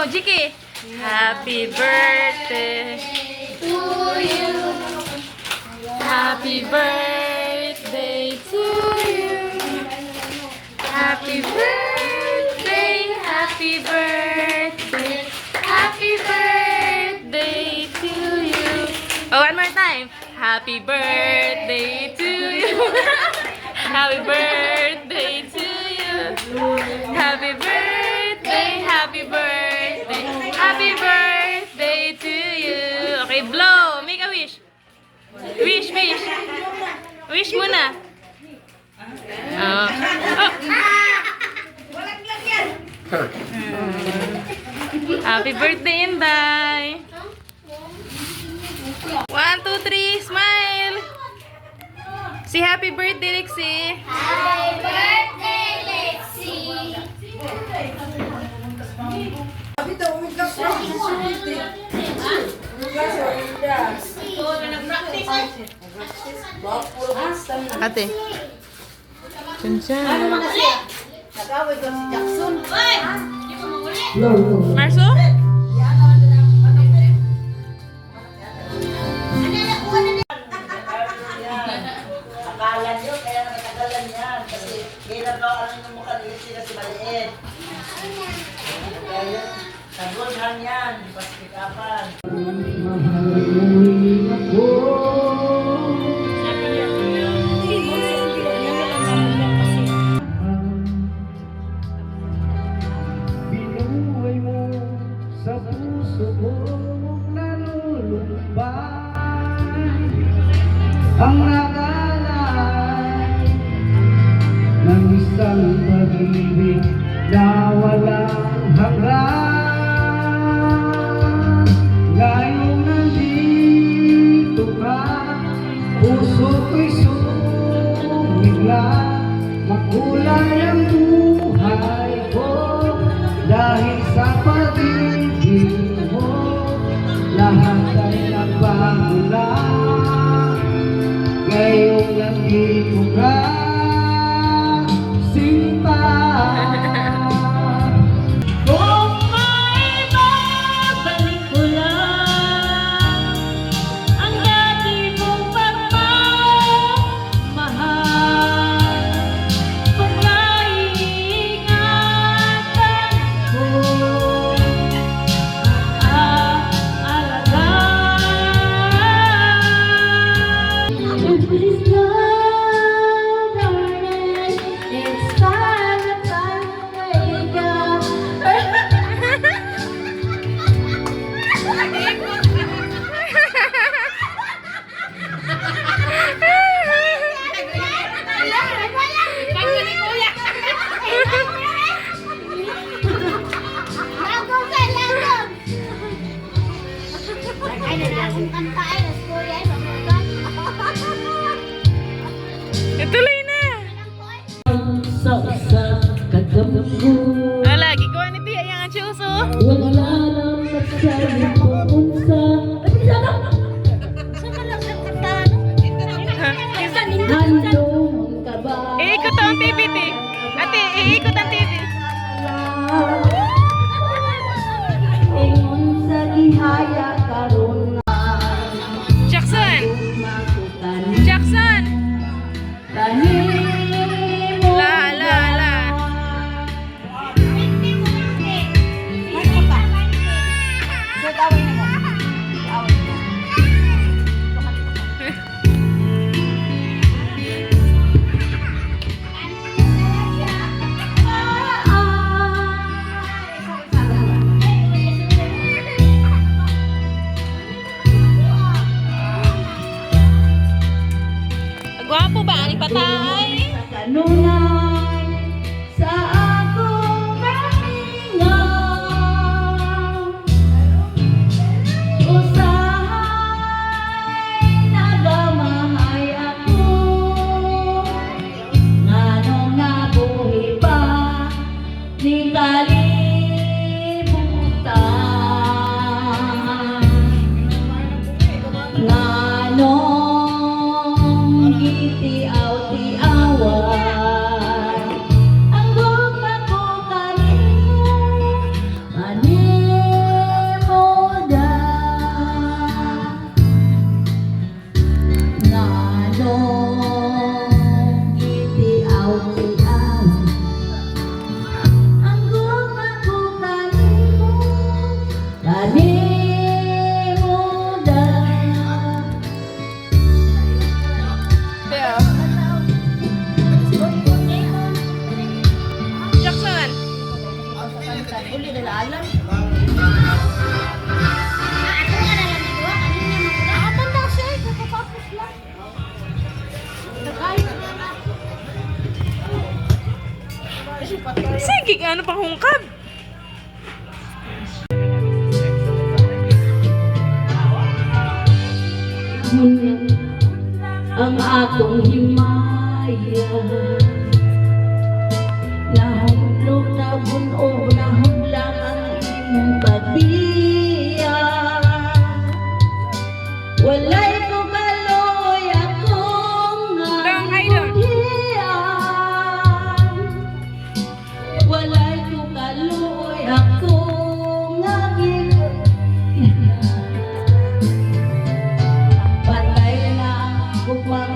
Oh, Jiki. Happy birthday to you. Happy birthday to you. Happy birthday, happy birthday, happy birthday to you. Oh, one more time. Happy birthday to you. Happy birthday to you. Happy birthday, happy birthday, happy birthday to you. Okay, blow. Make a wish. Wish, wish. Wish muna. Oh. Oh. Happy birthday, Inday. 1, 2, 3, smile. Say happy birthday, Lexi. Happy birthday, Lexi! Ate. Diyan. Nag-away ko si Jackson. Marso? Akala nyo, kaya natagalan yan. Kasi ginagawa ng mukha nila sila si Maliit. Kaya tagulhan yan, pasipikapan. Binuhay mo sa puso kong nalulumbay ang nagalay ng isang pag-ibig na walang hanggan. Ngayong nandito ka, puso ko'y sumigla, makulay ang buhay ko dahil sa pag-ibig mo. Lahat ay nagbago na ngayong nandito ka, sinta. Kung may babalik ko lang ang dati mong pagmamahal, kung naiingatan ko ang aalagaan. Please love, darling, it's time to wake up. Ituloy na. Sa usap kadamog ko, Ah, lagi ko ni Tia yang chuso. wala lang nagsabi ko unsa. Handong ka ba? Iikot ang TV, Ti. Ate, iikot ang TV. Ingon sa ihaya karon nga Jackson. makutan Jackson. tanim mo La, la, la. Ngunit ang akong himaya nahulog na bunog, nahudlang ang imong pagbiya. Walay ko kaloy akong Dong, ay, dong. nanghiyan. Walay ko kaloy akong nanghiyan. Patay na gugmang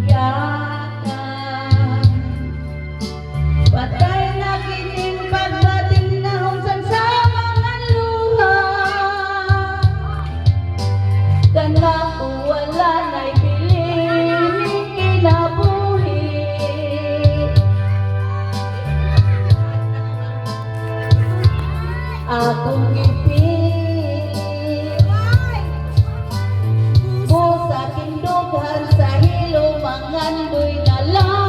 yakan. Patay na kining pagbating na unsan sa mga luha. Kana ko wala na'y piling kinabuhi. Akong ipili sa kindughan sa hilo mangandoy na lamang.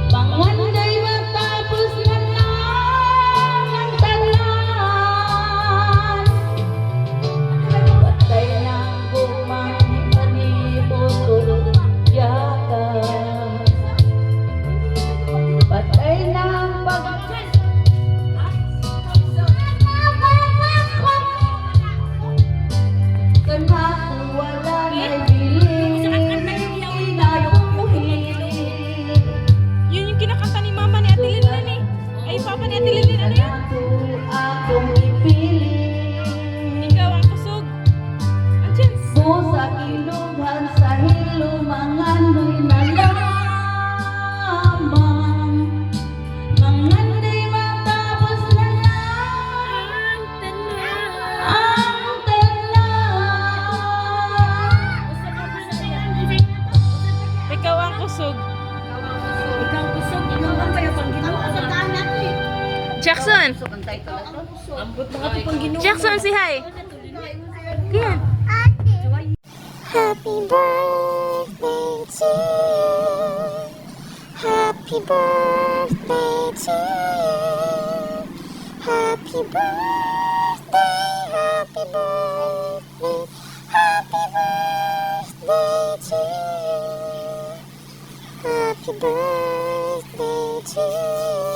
Mangandoy matapos na lang ang tanan. Patay ng gumang manipot yakan. Patay ng Kana ko wala na'y biling kinabuhi. Yun yung kinakanta ni mama ni Ate Lilin eh. Ay, papa ni Ate Lilin, ano yun? Akong ipili Ikaw ang kusog. Andiyan. sa kilughan sa hilo mangandoy na lamang. Mangandoy matapos na lang ang tanan. Ikaw ang kusog. Jackson! Jackson, say hi! Yan. Happy birthday to you. Happy birthday to you. Happy birthday, happy birthday, happy birthday to you. Happy birthday to you.